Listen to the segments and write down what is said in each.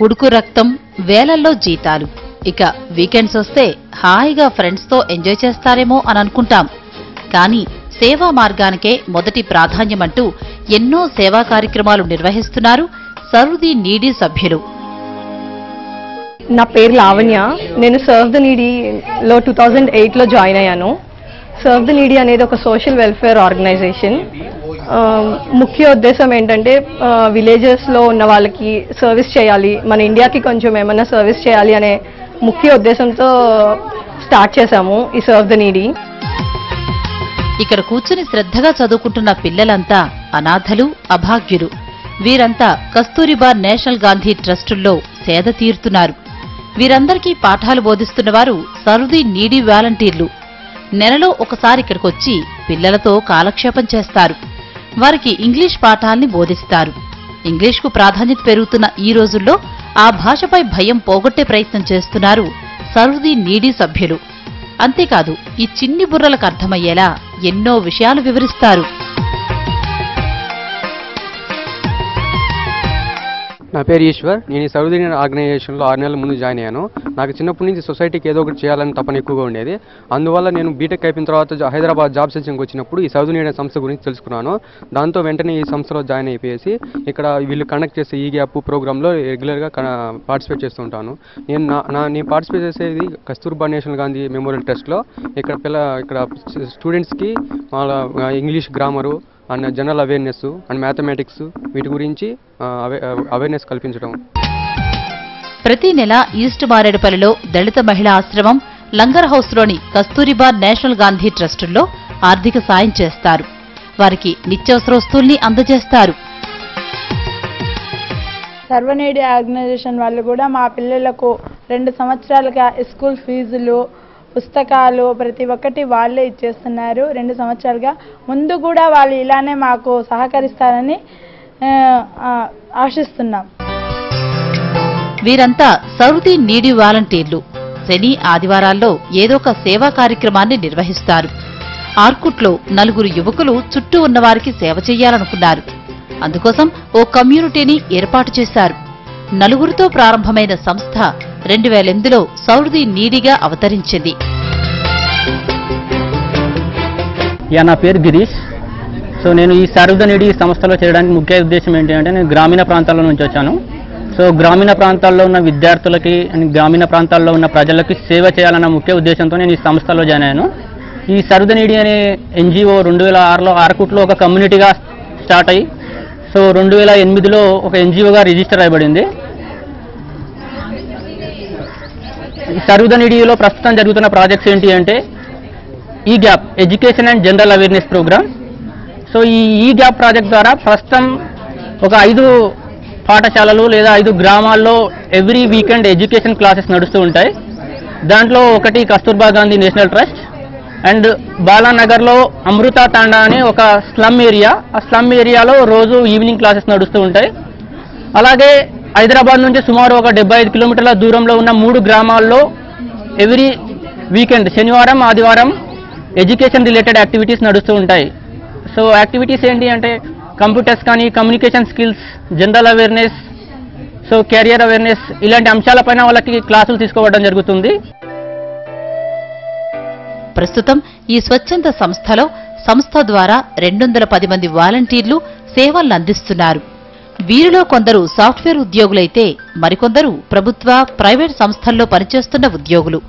ఉడుకు రక్తం, వేలల్లో జీతాలు. ఇక వీకెండ్స్ వస్తే హాయిగా ఫ్రెండ్స్తో ఎంజాయ్ చేస్తారేమో అని అనుకుంటాం. కానీ సేవా మార్గానికే మొదటి ప్రాధాన్యమంటూ ఎన్నో సేవా కార్యక్రమాలు నిర్వహిస్తున్నారు సర్వ్ ది నీడీ సభ్యులు. నా పేరు లావణ్య. నేను సర్వ్ ది నీడీలో 2008లో జాయిన్ అయ్యాను. సర్వ్ ది నీడీ అనేది ఒక సోషల్ వెల్ఫేర్ ఆర్గనైజేషన్. ముఖ్య ఉద్దేశం ఏంటంటే విలేజెస్లో ఉన్న వాళ్ళకి సర్వీస్ చేయాలి, మన ఇండియాకి కొంచెం ఏమైనా సర్వీస్ చేయాలి అనే ముఖ్య ఉద్దేశంతో స్టార్ట్ చేశాము ఈ సర్వ్ ది నీడీ. ఇక్కడ కూర్చుని శ్రద్ధగా చదువుకుంటున్న పిల్లలంతా అనాథలు, అభాగ్యులు. వీరంతా కస్తూరిబా నేషనల్ గాంధీ ట్రస్టుల్లో సేద తీరుతున్నారు. వీరందరికీ పాఠాలు బోధిస్తున్నవారు సర్వ్ ది నీడీ వాలంటీర్లు. నెలలో ఒకసారి ఇక్కడికొచ్చి పిల్లలతో కాలక్షేపం చేస్తారు. వారికి ఇంగ్లీష్ పాఠాల్ని బోధిస్తారు. ఇంగ్లీష్కు ప్రాధాన్యత పెరుగుతున్న ఈ రోజుల్లో ఆ భాషపై భయం పోగొట్టే ప్రయత్నం చేస్తున్నారు సర్వ్ ది నీడీ సభ్యులు. అంతేకాదు ఈ చిన్ని బుర్రలకు అర్థమయ్యేలా ఎన్నో విషయాలు వివరిస్తారు. నా పేరు ఈశ్వర్. నేను ఈ సర్వ్ ది నీడీ ఆర్గనైజేషన్లో 6 నెలల ముందు జాయిన్ అయ్యాను. నాకు చిన్నప్పటి నుంచి సొసైటీకి ఏదో ఒకటి చేయాలని తపన ఎక్కువగా ఉండేది. అందువల్ల నేను బీటెక్ అయిపోయిన తర్వాత హైదరాబాద్ జాబ్ సెర్చింగ్కి వచ్చినప్పుడు ఈ సర్వ్ ది నీడీ సంస్థ గురించి తెలుసుకున్నాను. దాంతో వెంటనే ఈ సంస్థలో జాయిన్ అయిపోయేసి ఇక్కడ వీళ్ళు కండక్ట్ చేసే ఈ గ్యాప్ ప్రోగ్రాంలో రెగ్యులర్గా పార్టిసిపేట్ చేస్తుంటాను. నేను పార్టిసిపేట్ చేసేది కస్తూర్బా నేషనల్ గాంధీ మెమోరియల్ ట్రస్ట్లో. ఇక్కడ స్టూడెంట్స్కి English grammar and general awareness and mathematics వీటి గురించి అవేర్నెస్ కల్పించడం. ప్రతి నెల ఈస్ట్ మారేడుపల్లిలో దళిత మహిళా ఆశ్రమం, లంగర్ హౌస్లోని కస్తూరిబా నేషనల్ గాంధీ ట్రస్టుల్లో ఆర్థిక సాయం చేస్తారు. వారికి నిత్యావసర వస్తువుల్ని అందజేస్తారు. సర్వ్ ది నీడీ ఆర్గనైజేషన్ వాళ్ళు కూడా మా పిల్లలకు 2 సంవత్సరాలుగా స్కూల్ ఫీజులు, పుస్తకాలు ప్రతి ఒక్కటి వాళ్ళే ఇచ్చేస్తున్నారు. 2 సంవత్సరాలుగా ముందు కూడా వాళ్ళు ఇలానే మాకు సహకరిస్తారని ఆశిస్తున్నాం. వీరంతా సర్వ్ ది నీడీ వాలంటీర్లు. శని, ఆదివారాల్లో ఏదో ఒక సేవా కార్యక్రమాన్ని నిర్వహిస్తారు. ఆర్కుట్లో 4 యువకులు చుట్టూ ఉన్నవారికి సేవ చెయ్యాలనుకున్నారు. అందుకోసం ఓ కమ్యూనిటీని ఏర్పాటు చేశారు. 4తో ప్రారంభమైన సంస్థ 2008లో సర్వ్ ది నీడీగా అవతరించింది. నా పేరు గిరీష్. సో నేను ఈ సర్వ్ ది నీడీ సంస్థలో చేరడానికి ముఖ్య ఉద్దేశం ఏంటంటే నేను గ్రామీణ ప్రాంతాల నుంచి వచ్చాను. సో గ్రామీణ ప్రాంతాల్లో ఉన్న విద్యార్థులకి గ్రామీణ ప్రాంతాల్లో ఉన్న ప్రజలకి సేవ చేయాలన్న ముఖ్య ఉద్దేశంతో నేను ఈ సంస్థలో జాయిన్ అయ్యాను. ఈ సర్వ్ ది నీడీ అనే ఎన్జిఓ 2006లో ఆర్కుట్లో ఒక కమ్యూనిటీగా స్టార్ట్ అయ్యి సో 2008లో ఒక ఎన్జిఓగా రిజిస్టర్ అయ్యబడింది. సర్వ్ ది నీడీలో ప్రస్తుతం జరుగుతున్న ప్రాజెక్ట్స్ ఏంటి అంటే ఈ gap education and general awareness programme. So ఈ గ్యాప్ ప్రాజెక్ట్ ద్వారా ప్రస్తుతం ఒక 5 పాఠశాలలు లేదా 5 గ్రామాల్లో ఎవ్రీ వీకెండ్ ఎడ్యుకేషన్ క్లాసెస్ నడుస్తూ ఉంటాయి. దాంట్లో ఒకటి Kasturba Gandhi national trust and బాలానగర్లో అమృత తాండా అనే ఒక స్లమ్ ఏరియా. ఆ స్లమ్ ఏరియాలో రోజు ఈవినింగ్ క్లాసెస్ నడుస్తూ ఉంటాయి. అలాగే హైదరాబాద్ నుంచి సుమారు ఒక 75 కిలోమీటర్ల దూరంలో ఉన్న 3 గ్రామాల్లో ఎవ్రీ వీకెండ్ శనివారం, ఆదివారం ఎడ్యుకేషన్ రిలేటెడ్ యాక్టివిటీస్ నడుస్తూ ఉంటాయి. సో యాక్టివిటీస్ ఏంటి అంటే కంప్యూటర్స్ కానీ, communication skills, general awareness, so career awareness ఇలాంటి అంశాలపైన వాళ్ళకి క్లాసులు తీసుకోవడం జరుగుతుంది. ప్రస్తుతం ఈ స్వచ్ఛంద సంస్థ ద్వారా 210 మంది వాలంటీర్లు సేవలందిస్తున్నారు. వీరిలో కొందరు సాఫ్ట్వేర్ ఉద్యోగులైతే మరికొందరు ప్రభుత్వ, ప్రైవేట్ సంస్థల్లో పనిచేస్తున్న ఉద్యోగులు.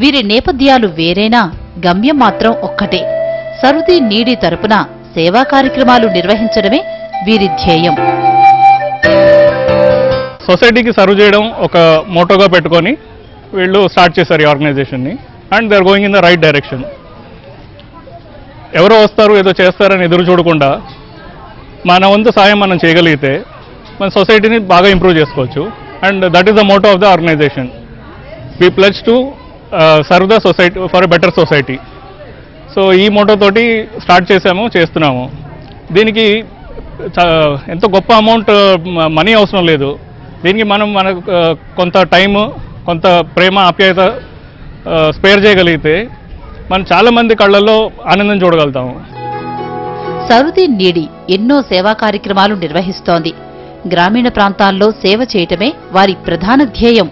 వీరి నేపథ్యాలు వేరేనా గమ్యం మాత్రం ఒక్కటే. సర్వ్ ది నీడీ తరపున సేవా కార్యక్రమాలు నిర్వహించడమే వీరి ధ్యేయం. సొసైటీకి సర్వ్ చేయడం ఒక మోటోగా పెట్టుకొని వీళ్ళు స్టార్ట్ చేశారు ఈ ఆర్గనైజేషన్ని. And they are going in the right direction. ఎవరో వస్తారు ఏదో చేస్తారని ఎదురు చూడకుండా మన వంతు సాయం మనం చేయగలిగితే మన సొసైటీని బాగా ఇంప్రూవ్ చేసుకోవచ్చు. And that is the motto of the organisation. We pledge to serve the society for a better society. So ఈ మోటో తోటి స్టార్ట్ చేస్తున్నాము. దీనికి ఎంతో గొప్ప అమౌంట్ మనీ అవసరం లేదు. దీనికి మన కొంత టైము, కొంత ప్రేమ, ఆప్యాయత స్పేర్ చేయగలిగితే మనం చాలా మంది కళ్ళల్లో ఆనందం చూడగలుగుతాము. సర్వ్ ది నీడీ ఎన్నో సేవా కార్యక్రమాలు నిర్వహిస్తోంది. గ్రామీణ ప్రాంతాల్లో సేవ చేయటమే వారి ప్రధాన ధ్యేయం.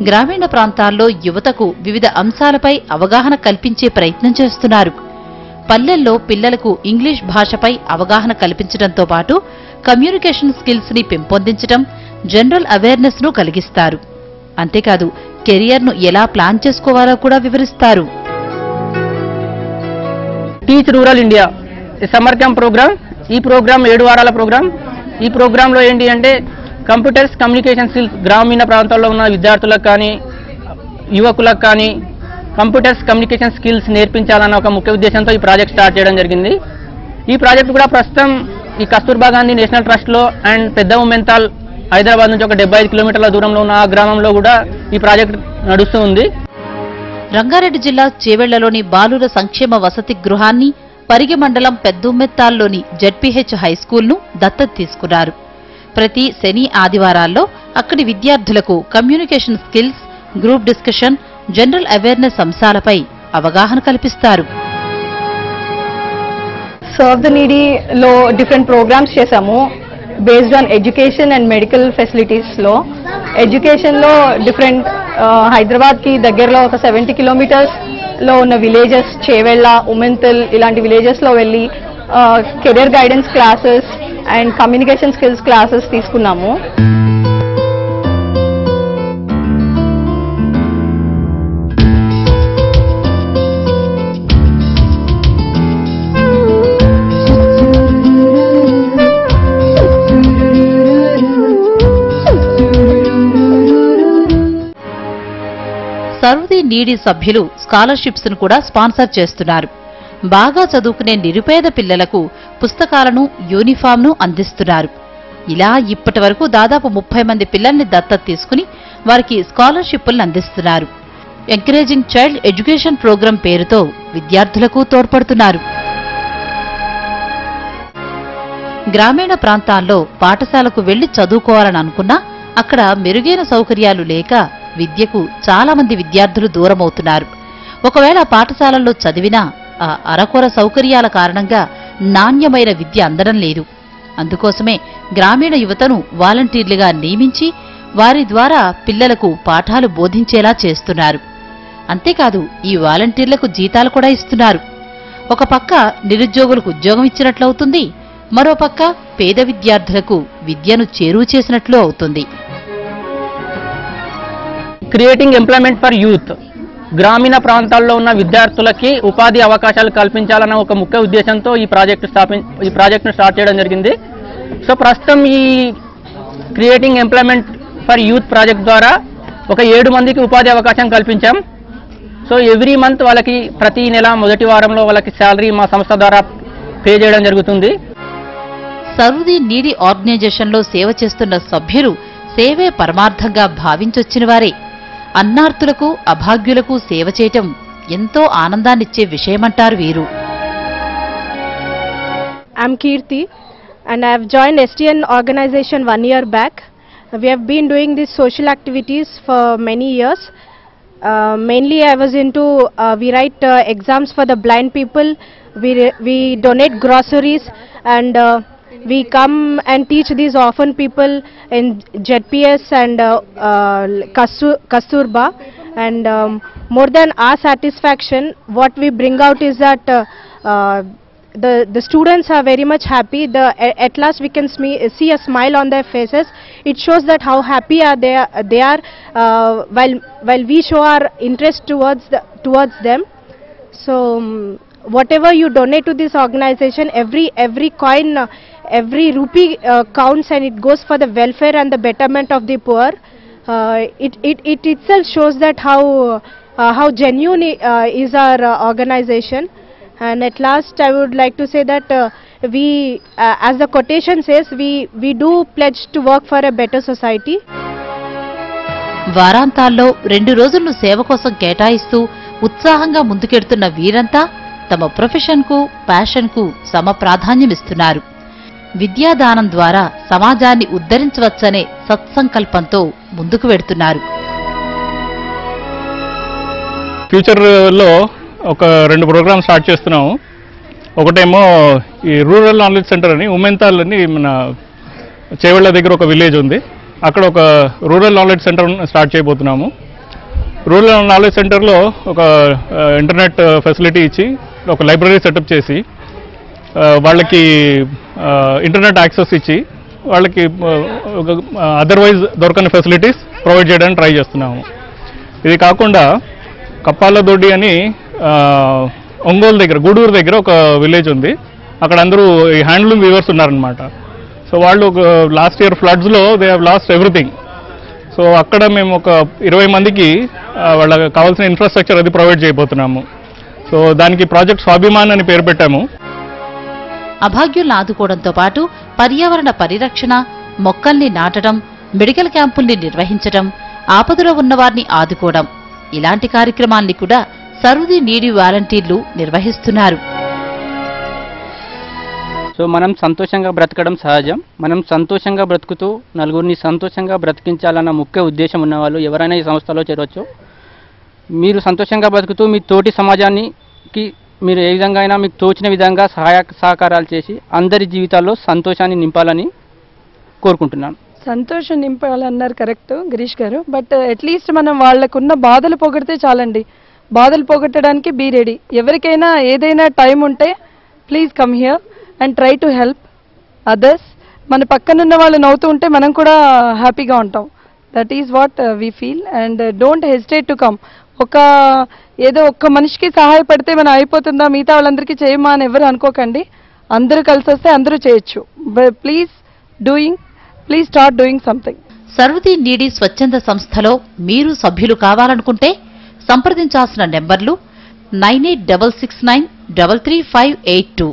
గ్రామీణ ప్రాంతాల్లో యువతకు వివిధ అంశాలపై అవగాహన కల్పించే ప్రయత్నం చేస్తున్నారు. పల్లెల్లో పిల్లలకు ఇంగ్లీష్ భాషపై అవగాహన కల్పించడంతో పాటు కమ్యూనికేషన్ స్కిల్స్ ని పెంపొందించడం, జనరల్ అవేర్నెస్ ను కలిగిస్తారు. అంతేకాదు కెరియర్ను ఎలా ప్లాన్ చేసుకోవాలో కూడా వివరిస్తారు. Teach rural India summer camp programme. ఈ ప్రోగ్రామ్ 7 వారాల ప్రోగ్రామ్. ఈ ప్రోగ్రాంలో ఏంటి అంటే కంప్యూటర్స్, కమ్యూనికేషన్ స్కిల్స్ గ్రామీణ ప్రాంతాల్లో ఉన్న విద్యార్థులకు కానీ యువకులకు కానీ కంప్యూటర్స్, కమ్యూనికేషన్ స్కిల్స్ నేర్పించాలన్న ఒక ముఖ్య ఉద్దేశంతో ఈ ప్రాజెక్ట్ స్టార్ట్ చేయడం జరిగింది. ఈ ప్రాజెక్ట్ కూడా ప్రస్తుతం ఈ కస్తూర్బా గాంధీ నేషనల్ ట్రస్ట్లో అండ్ పెద్ద ఉమ్మెంతాల్ హైదరాబాద్ నుంచి ఒక 75 కిలోమీటర్ల దూరంలో ఉన్న ఆ గ్రామంలో కూడా ఈ ప్రాజెక్ట్ నడుస్తూ ఉంది. రంగారెడ్డి జిల్లా చేవెళ్లలోని బాలుర సంక్షేమ వసతి గృహాన్ని, పరిగి మండలం పెద్దుమ్మెత్తాల్లోని జెడ్పీహెచ్ హైస్కూల్ను దత్తత తీసుకున్నారు. ప్రతి శని, ఆదివారాల్లో అక్కడి విద్యార్థులకు communication skills, group discussion, general awareness అంశాలపై అవగాహన కల్పిస్తారు. సర్వ్ ద నీడీలో డిఫరెంట్ ప్రోగ్రామ్స్ చేశాము based on education and medical ఫెసిలిటీస్లో. ఎడ్యుకేషన్లో డిఫరెంట్ హైదరాబాద్కి దగ్గరలో ఒక 70 కిలోమీటర్స్లో ఉన్న విలేజెస్, చేవెళ్ళ, ఉమెంతల్ ఇలాంటి విలేజెస్లో వెళ్ళి career guidance classes and communication skills classes తీసుకున్నాము. సర్వ్ ది నీడీ సభ్యులు స్కాలర్షిప్స్ ను కూడా స్పాన్సర్ చేస్తున్నారు. బాగా చదువుకునే నిరుపేద పిల్లలకు పుస్తకాలను, యూనిఫామ్ను అందిస్తున్నారు. ఇలా ఇప్పటి వరకు దాదాపు 30 మంది పిల్లల్ని దత్తత తీసుకుని వారికి స్కాలర్షిప్లను అందిస్తున్నారు. ఎంకరేజింగ్ చైల్డ్ ఎడ్యుకేషన్ ప్రోగ్రాం పేరుతో విద్యార్థులకు తోడ్పడుతున్నారు. గ్రామీణ ప్రాంతాల్లో పాఠశాలకు వెళ్లి చదువుకోవాలని అనుకున్నా అక్కడ మెరుగైన సౌకర్యాలు లేక విద్యకు చాలా మంది విద్యార్థులు దూరమవుతున్నారు. ఒకవేళ పాఠశాలల్లో చదివినా ఆ అరకొర సౌకర్యాల కారణంగా నాణ్యమైన విద్య అందడం లేదు. అందుకోసమే గ్రామీణ యువతను వాలంటీర్లుగా నియమించి వారి ద్వారా పిల్లలకు పాఠాలు బోధించేలా చేస్తున్నారు. అంతేకాదు ఈ వాలంటీర్లకు జీతాలు కూడా ఇస్తున్నారు. ఒక పక్క నిరుద్యోగులకు ఉద్యోగం ఇచ్చినట్లవుతుంది, మరోపక్క పేద విద్యార్థులకు విద్యను చేరువ చేసినట్లు అవుతుంది. Creating employment for youth. గ్రామీణ ప్రాంతాల్లో ఉన్న విద్యార్థులకి ఉపాధి అవకాశాలు కల్పించాలన్న ఒక ముఖ్య ఉద్దేశంతో ఈ ప్రాజెక్ట్ను స్టార్ట్ చేయడం జరిగింది. సో ప్రస్తుతం ఈ creating employment for youth project ద్వారా ఒక 7 మందికి ఉపాధి అవకాశం కల్పించాం. సో ఎవ్రీ మంత్ వాళ్ళకి ప్రతి నెల మొదటి వారంలో వాళ్ళకి శాలరీ మా సంస్థ ద్వారా పే చేయడం జరుగుతుంది. సర్వ్ ది నీడీ ఆర్గనైజేషన్లో సేవ చేస్తున్న సభ్యులు సేవే పరమార్థంగా భావించొచ్చిన వారే. అన్నార్తులకు, అభాగ్యులకు సేవ చేయటం ఎంతో ఆనందాన్నిచ్చే విషయమంటారు వీరు. I'm Kirti and I have joined STN organization 1 year back. We have been doing these social activities for many years. Mainly I was into, we write exams for the blind people, we donate groceries and we come and teach these orphan people in JPS and Kasturba, and more than our satisfaction, what we bring out is that the students are very much happy. At last we can see a smile on their faces. It shows that how happy they are while we show our interest towards them. So whatever you donate to this organization, every coin, every rupee counts, and it goes for the welfare and the betterment of the poor. It itself shows that how genuine is our organization. And at last I would like to say that we, as the quotation says, we do pledge to work for a better society. వారాంతాల్లో 2 రోజులను సేవ కోసం కేటాయిస్తూ ఉత్సాహంగా ముందుకెడుతున్న వీరంతా తమ ప్రొఫెషన్కు, ప్యాషన్కు సమ ప్రాధాన్యమిస్తున్నారు. విద్యాదానం ద్వారా సమాజాన్ని ఉద్ధరించవచ్చనే సత్సంకల్పంతో ముందుకు వెడుతున్నారు. ఫ్యూచర్లో ఒక 2 ప్రోగ్రామ్స్ స్టార్ట్ చేస్తున్నాము. ఒకటేమో ఈ రూరల్ నాలెడ్జ్ సెంటర్ అని ఉమ్మెంతాల్ అని మన చేవెళ్ళ దగ్గర ఒక విలేజ్ ఉంది, అక్కడ ఒక రూరల్ నాలెడ్జ్ సెంటర్ స్టార్ట్ చేయబోతున్నాము. రూరల్ నాలెడ్జ్ సెంటర్లో ఒక ఇంటర్నెట్ ఫెసిలిటీ ఇచ్చి ఒక లైబ్రరీ సెటప్ చేసి వాళ్ళకి ఇంటర్నెట్ యాక్సెస్ ఇచ్చి వాళ్ళకి అదర్వైజ్ దొరకని ఫెసిలిటీస్ ప్రొవైడ్ చేయడానికి ట్రై చేస్తున్నాము. ఇది కాకుండా కప్పాలదొడ్డి అని ఒంగోలు దగ్గర గూడూరు దగ్గర ఒక విలేజ్ ఉంది, అక్కడ అందరూ ఈ హ్యాండ్లూమ్ వీవర్స్ ఉన్నారనమాట. సో వాళ్ళు లాస్ట్ ఇయర్ ఫ్లడ్స్లో they have lost everything. So అక్కడ మేము ఒక 20 మందికి వాళ్ళకి కావాల్సిన ఇన్ఫ్రాస్ట్రక్చర్ అది ప్రొవైడ్ చేయబోతున్నాము. సో దానికి ప్రాజెక్ట్ స్వాభిమాన్ అని పేరు పెట్టాము. అభాగ్యులను ఆదుకోవడంతో పాటు పర్యావరణ పరిరక్షణ, మొక్కల్ని నాటడం, మెడికల్ క్యాంపుల్ని నిర్వహించడం, ఆపదలో ఉన్నవారిని ఆదుకోవడం ఇలాంటి కార్యక్రమాల్ని కూడా సర్వ్ ది నీడీ వాలంటీర్లు నిర్వహిస్తున్నారు. సో మనం సంతోషంగా బ్రతకడం సహజం. మనం సంతోషంగా బ్రతుకుతూ నలుగురిని సంతోషంగా బ్రతికించాలన్న ముఖ్య ఉద్దేశం ఉన్నవాళ్ళు ఎవరైనా ఈ సంస్థలో చేరవచ్చు. మీరు సంతోషంగా బ్రతుకుతూ మీ తోటి సమాజానికి మీరు ఏ విధంగా అయినా మీకు తోచిన విధంగా సహకారాలు చేసి అందరి జీవితాల్లో సంతోషాన్ని నింపాలని కోరుకుంటున్నాను. సంతోషం నింపాలన్నారు కరెక్ట్ గిరీష్ గారు, బట్ అట్లీస్ట్ మనం వాళ్ళకున్న బాధలు పోగొడితే చాలండి. బాధలు పోగొట్టడానికి బీ రెడీ. ఎవరికైనా ఏదైనా టైం ఉంటే please come here and try to help others. మన పక్కనున్న వాళ్ళు నవ్వుతూ ఉంటే మనం కూడా హ్యాపీగా ఉంటాం. That is what we feel and don't hesitate to come. ఏదో ఒక్క మనిషికి సహాయపడితే మనం అయిపోతుందా, మిగతా వాళ్ళందరికీ చేయమా అని ఎవరు అనుకోకండి. అందరూ కలిసి వస్తే అందరూ చేయొచ్చు. Please start doing something. Serve the needy స్వచ్ఛంద సంస్థలో మీరు సభ్యులు కావాలనుకుంటే సంప్రదించాల్సిన నెంబర్లు 9866933582,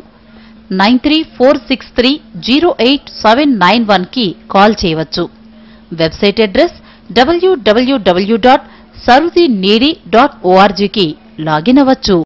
9346308791కి కాల్ చేయవచ్చు. వెబ్సైట్ అడ్రస్ www.sarvtheneedy.orgకి లాగిన్ అవ్వచ్చు.